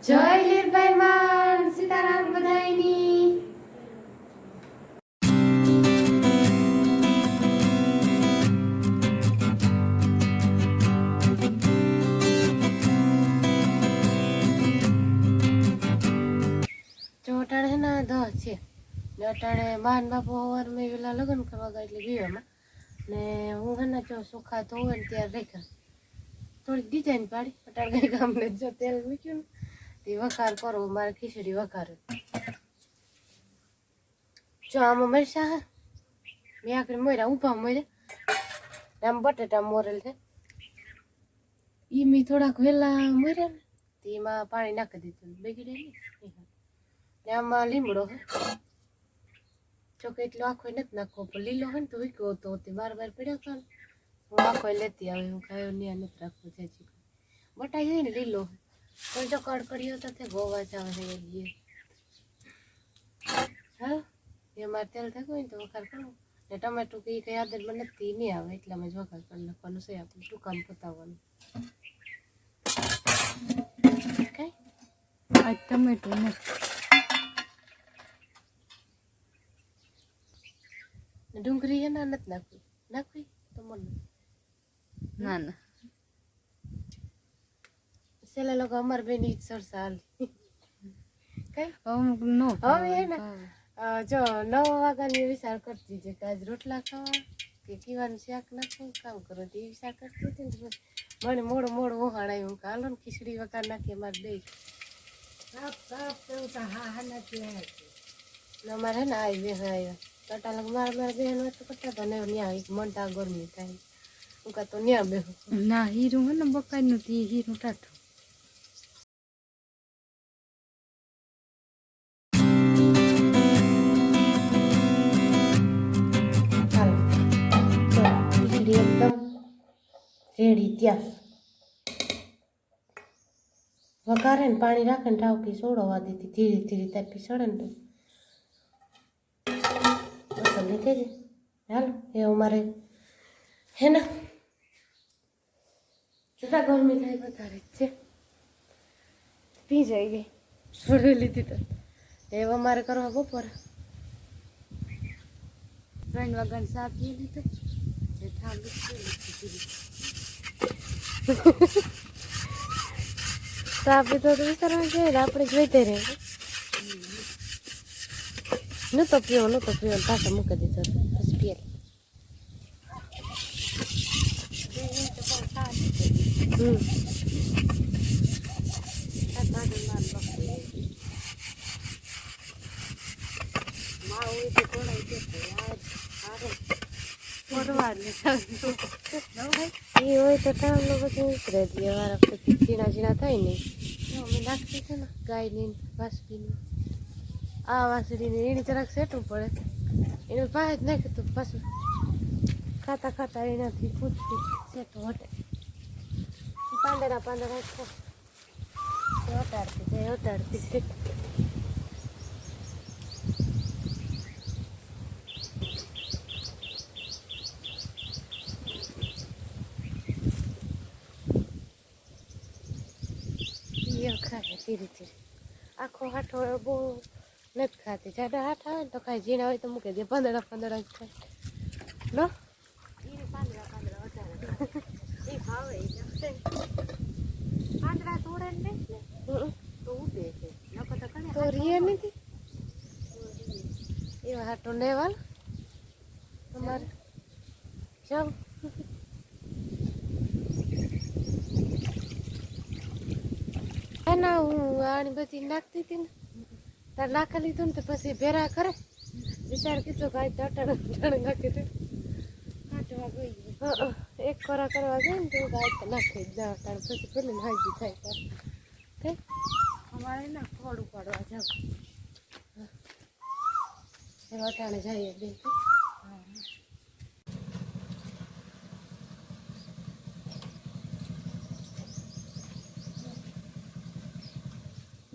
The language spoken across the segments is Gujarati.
જય લીરભાઈ માન સીતારામ બધાયની ચોટાડે છે ને દસ છે ને અટાણે બાન બાપુ સવાર મેં પેલા લગ્ન કરવા ગયા એટલે ગયો એમાં ને હું છે ને જો સુખા તો હોય ને ત્યારે રેખા થોડીક ડિઝાઇન પાડી અટાણે કઈ ગામને જો તેલ મૂક્યું ને તે વઘાર કરો મારે ખીચડી વઘાર જો આમાં મરસા હા મેં આખરે મોર્યા ઊભા મોર્યા આમ બટેટા મોરેલ છે એ મેં થોડાક વહેલા મોર્યા ને તે એમાં પાણી નાખી દીધું બગડે નહીં ને આમાં લીમડો હે જો કે એટલો આખો નથી નાખવો પણ લીલો હોય ને તો વીકો તો તે બાર પડ્યો હતો ને હું આખો લેતી આવે હું ખાયો ત્યાં નથી રાખવો છે બટાઈ હોય ને લીલો પણ જો કડકડીઓ તો ગોવા જ આવે છે હા એ મારે તેલ થતું હોય ને તો વઘાર કરવું ને ટમેટું કે કંઈ આદરમાં નથી નહીં આવે એટલામાં જ વઘાર કરી નાખવાનું છે આપણે શું કામ પતાવવાનું કઈ આ ટમેટું નથી ડુંગળી એના નથી નાખવી નાખવી તો મને ના ના સેલા લોકો અમાર બેની જ સરસા હાલી કઈ નો હવે હે ને જો 9 વાગ્યાની વિચાર કરતી છે કે આજ રોટલા ખાવા કે કીવાનું શાક નાખવું કામ કરો તો એ વિચાર કરતી હતી ને મને મોડું મોડું વહાણ આવ્યું કે હાલો ને ખીચડી વઘાર નાખીએ મારે બે અમારે હે ને આવી બે આવ્યા કટા લગ મારા બહેન હોય તો કરતા હતા ને ત્યાં મનતા ગરમી થાય હું કાં તો ત્યાં બેહું ના હીરું હે ને બકાઈનું તે હીરું ટાઠું એકદમ રેડી ત્યાં વઘારે ને પાણી રાખે ને ટાવકી સોડવા દીધી ધીરે ધીરે તાપી સડે ને તો લીધે છે હાલો એ અમારે હે ને જતા ગરમી થાય વધારે જ છે પી જાય ગઈ છોડવી લીધી તો એ અમારે કરવા બપોરે 3 વાગ્યાની ચા પી લીધી સાપી તો વિચારવા જોઈએ ને આપણે જોઈતે રહે નતો પીવો પાછા મૂકી દીધો પછી પીએ એ હોય તો ટાણનો પછી ઉતરે દે વારા પછી ઝીણા ઝીણા થાય ને અમે નાખતી છે ને ગાયની વાસળીની આ વાસળીને એની જરાક સેટવું પડે એનું પાસે જ નાખ્યું હતું પાછું ખાતા ખાતા એનાથી પૂછતી સેટું હટે પાંદડા હટાડતી ખાય ધીરે ધીરે આખો હાથો બહુ નથી ખાતી જાડા હાથ આવે ને તો ખાય ઝીણા હોય તો મૂકી દે પાંદડા જ ખાય લો પાંદડા વધારે એ ભાવે પાંદડા તોડે ને તો ઉડે છે તો રીએ નથી એવા હાથો લેવાલ તમારે જાવ ના હું આની બધી નાખતી હતી ને તાર નાખી લીધું ને તો પછી ભેરા કરે વિચાર કીધું કે આજ અટાણે નાખી દે કાઢવા ગઈ એક ખોરા કરવા ગઈ ને તો આજ તો નાખી જ જાવ પછી પેલી હાજી થાય કઈ અમારે ના ફોડ ઉપાડવા જાવ અટાણે જઈએ બે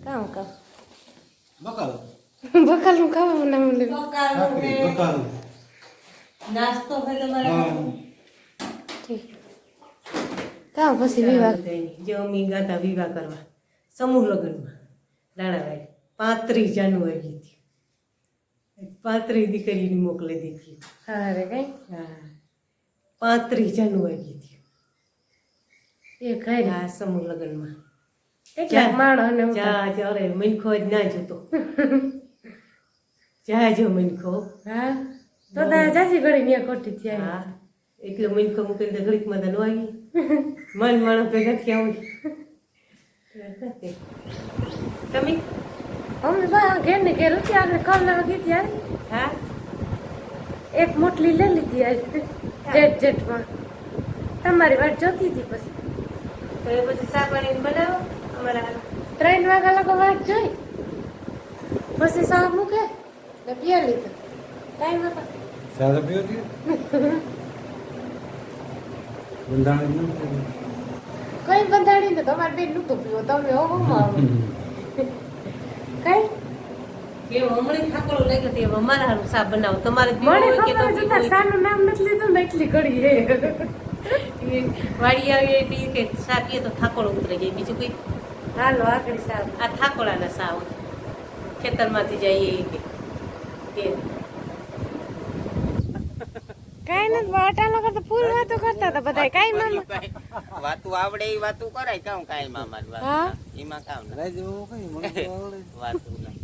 કામ બકાલું ખાવા ના મળે નાસ્તો કામ પછી વિવાહ જે અમી ગાતા વિવાહ કરવા સમૂહ લગ્નમાં રાણાભાઈ 35 જાન્યુઆરી થી 35 દીકરીની મોકલી દીધી. હા રે કઈ હા 35 જાન્યુઆરી થી એ કઈ આ સમૂહ લગ્નમાં કેટલા માણસ ને જા અરે મનખો જ ના જોતો જાજો મનખો. હા તો જાસી ઘડી ન્યા કોટી થયા. હા એટલે મનખો મૂકીને તો ઘડીકમાં તો ન આવી મન માણસ ભેગા થયા હોય. તમે અમે બા ઘેર ને ઘેર ઉઠી આગળ કલ લેવા ગઈ ત્યારે હા એક મોટલી લઈ લીધી આજ જેટમાં તમારી વાત જોતી હતી. પછી તો એ પછી ચા પાણી બનાવો અમારા 3 વાગ્યા લગો વાત જોઈ પછી સા મૂકે ને પીએ લીધો ટાઈમ હતો. સાદા પીઓ કે બંધાણી ન કઈ બંધાણી ને તમારે બેન નતું પીવો તમે હો આવો કઈ કે હમણાં ઠાકોરો લાગ્યો તે અમારા હારું સા બનાવો તમારે મને ખબર છે તાર સાનું નામ નથી લીધું ને એટલી ઘડી હે વાડી આવી એટલે કે સા પીએ તો ઠાકોરો ઉતરે જાય. બીજું કઈ હાલો આગળ સાવ આ ઠાકોરાના સા હોય ખેતરમાંથી જઈએ કે કઈ નથી વાટા લોકો તો ફૂલ વાતો કરતા હતા બધા. કઈ મામા વાતું આવડે એ વાતું કરાય કામ કાઈ મામા હા એમાં કામ ના રાઈ જેવો કઈ મને તો આવડે. વાતું ના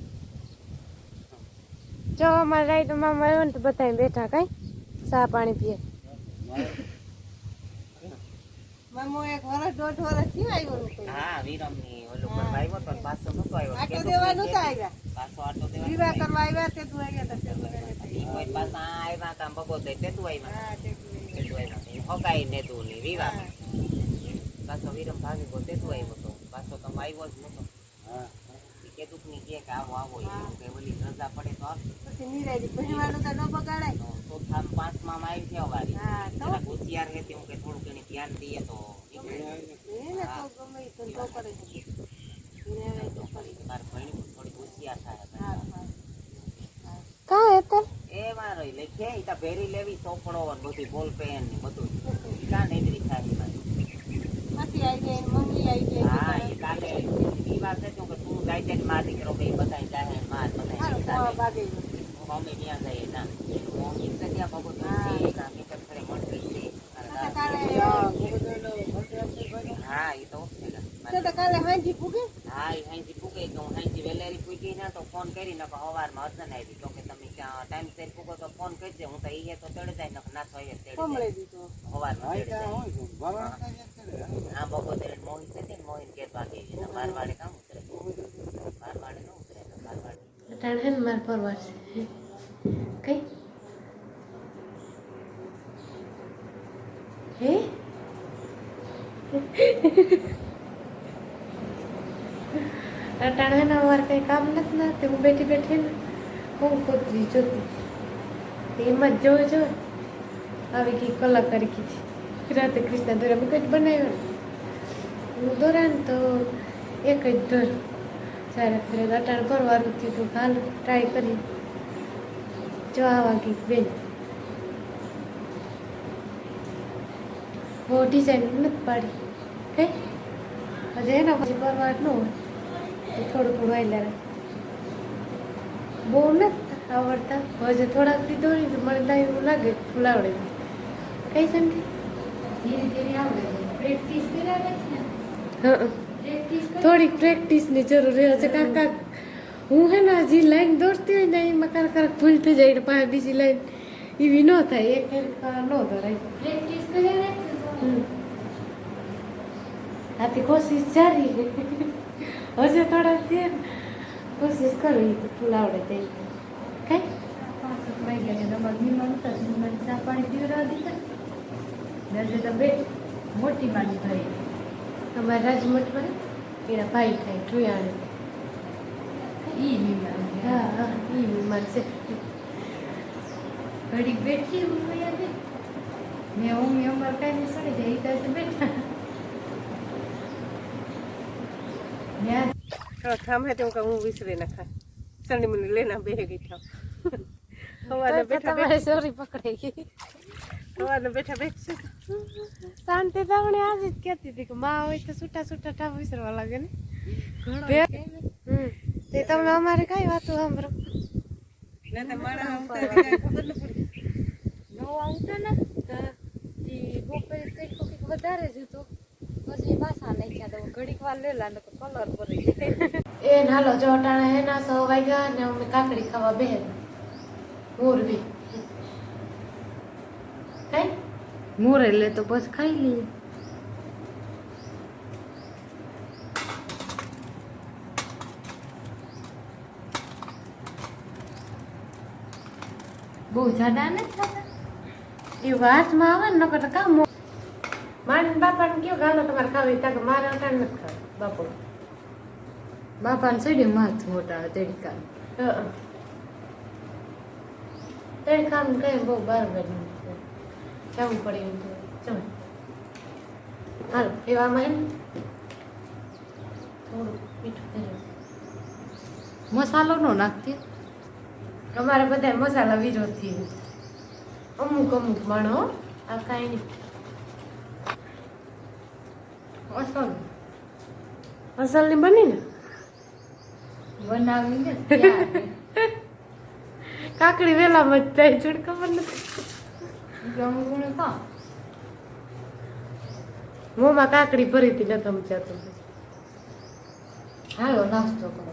જો અમારે રાઈ તો મામા આવ્યો ને તો બધા બેઠા કઈ ચા પાણી પીએ. મામો એક વર્ષ 1.5 વર્ષ થી આવ્યો નતો. હા વિરમ ની ઓલું પર આવ્યો તો પાછો નતો આવ્યો આટો દેવા નતા આવ્યા. પાછો આટો દેવા વિવાહ કરવા આવ્યા તે તું આવ્યા તા ઈ કોઈ પાછા આવ્યા કામ બગોતે તે તું આવ્યા હા તે તું તે તું આવ્યા ઈ હોકાઈ ને તું ની વિવાહ પાછો વિરમ ભાગી ગયો તે તું આવ્યો તો પાછો તો આવ્યો જ નતો. હા ઈ કેતુક ની કે આવો આવો એવું કે ઓલી રજા પડે તો આવ પછી નિરાજી પહેરવાનું તો ન બગાડાય. તો થામ 5 માં આવી છે વારી હા તો જરા હોશિયાર હે હું કે થોડું ઘણી ધ્યાન દઈએ તો એને તો ગમે તો કરે છે. એને તો કરી. માર ભણી થોડી હોશિયાર થાય હા હા કા હેતર એ મારો લખે ઈ તા ભેરી લેવી ચોપડો ને બધી બોલ પેન ને બધું કા નેદરી થાય મારી માસી આવી જાય મમ્મી આવી જાય. હા એ કાલે ઈ વાત છે કે તું જાય છે માર દીકરો બે બધાય જાય માર હાલો બધાય ભાગે મમ્મી ત્યાં જાય ના મમ્મી સગ્યા ભગત છે કા મી કરે મળતી છે કાલે હા ઈ તો તો કાલે હાંજી પૂગે. હા ઈ હાંજી પૂગે તો હું હાંજી વેલેરી પૂગી ના તો ફોન કરી ને હવારમાં અર્જન આવી તો કે તમે ક્યાં ટાઈમ સેર પૂગો તો ફોન કરજે હું તો ઈ તો ચડી જાય ના થાય તેડી કમળે દીધો. હવારમાં આઈ ચડી કા જાય હોય તો બાબા કાઈ કરે. હા બપોરે મોહી છે ને મોહી કે બાકી છે બારવાડે કામ ઉતરે બારવાડે ન ઉતરે બારવાડે અટાણ હે ને માર પરવાર છે કઈ હે અટાણ હે ને અમારે કઈ કામ નથી ના તે હું બેઠી બેઠી ને હું ખોદરી જોતી એમાં જ જોઈ જો આવી ગઈ કલાકારી કીધી રાતે કૃષ્ણ દોરા મેં કંઈ બનાવ્યો ને હું દોરા ને તો એક જ દોર જ્યારે ફરે અટાણ પરવારું થયું તું હાલ ટ્રાય કરી જો આવા ગઈ બેન બહુ ડિઝાઇન નથી પાડી કઈ હજુ એના પછી પરવાર ન હોય તો થોડું થોડું વાયલા રહે બહુ નથી આવડતા હજુ થોડાક દી દોરી તો મને એવું લાગે ફૂલાવડે કઈ સંધી ધીરે ધીરે આવડે પ્રેક્ટિસ કરાવે ને હા થોડીક પ્રેક્ટિસની જરૂર રહે છે કાંક હું હે ને હજી લાઈન દોરતી હોય ને એમાં કારક ભૂલ થઈ જાય પાસે બીજી લાઈન એવી ન થાય એક ન દોરાય પ્રેક્ટિસ કર્યા આથી કોશિશ જારી હજુ થોડાક દે કોશિશ કરવી ફૂલ આવડે તે કઈ મોટી માની ભાઈ અમારા રાજમઠમાં એના ભાઈ થાય જોયા ઈ બીમાર હા હા એ બીમાર છે ઘડીક બેઠી હું યાદ મેં મમ્મી અમાર કાંઈ સડી જાય એ તો બેઠા ત્યાં થામે તો હું વિસરી નાખા સની મને લેના બે ગઈ થાવ હવાને બેઠા તમારે સોરી પકડાઈ ગઈ હવાને બેઠા બેઠશે શાંતિ તમને આજે જ કહેતી હતી કે માં હોય તો છૂટા છૂટા ટાપ વિસરવા લાગે ને ઘણો હમ તે તમે અમારે કઈ વાતો સાંભળો ના તો મારા આવતા કાંઈ ખબર ન પડી. નવો આવતો ને ઈ બપોરે તડકો કંઈક વધારે જ હતો પછી પાછા નાખ્યા તો ઘડીક વાર લેલા ને કલર ભરી જાય. એ નાલો જો અટાણે એના 100 વાગ્યા ને અમે કાકડી ખાવા બેહે મોરબી કઈ મોરે લે તો બસ ખાઈ લઈએ. બહુ જાડા ને થતા એ વાસમાં આવે ને નકર તો કામ માન બાપાને કયો ગાલો તમારે ખાવી ત્યાં કે મારે અટાણે નથી ખાવી બાપુ બાપાને સડી માથ મોટા તડકા તે કામ કઈ બહુ બરાબર જવું પડે એમ તો ચલો હાલો એવામાં હે ને થોડું મીઠું કર્યું મસાલો નો નાખતી અમારે બધા મસાલા વિરોધી અમુક અમુક માણો હો. આ કાંઈ નહીં મસાલો અસલની બની ને બનાવીને ત્યારે કાકડી વેલામાં જ થાય જોડ ખબર નથી ગમગુણ કા મોંમાં કાકડી ભરી હતી નથી સમજાતું હાલો નાસ્તો કરો.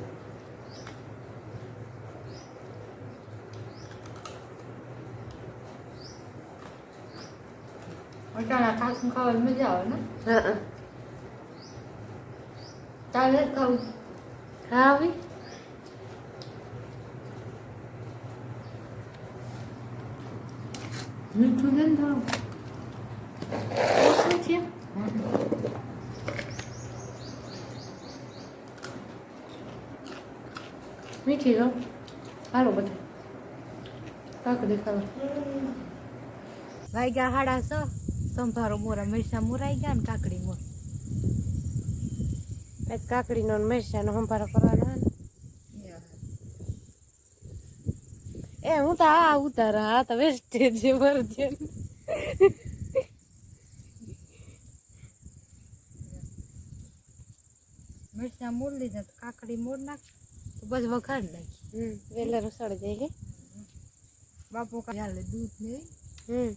અટાણા કાચું ખાવાની મજા આવે ને હા ચાલે જ ખાવું. હા આવી મીઠું છે ને થોડું શું છે મીઠી લો હાલો બધા કાકડી ખાવા વાગ્યા 6:30 સંભારો મોરા મિરસા મોરાઈ ગયા ને કાકડી મોર આજ કાકડીનો ને મરચાંનો સંભારો કરવાનો હે ને એ હું તો આ ઉતારા આ તો વેસ્ટેજ છે વર્જન મિરસા મોર લીધા તો કાકડી મોર નાખ તો બસ વઘાર નાખી. વેલા રસોડ જાય કે બાપુ કાલે દૂધ નહીં હમ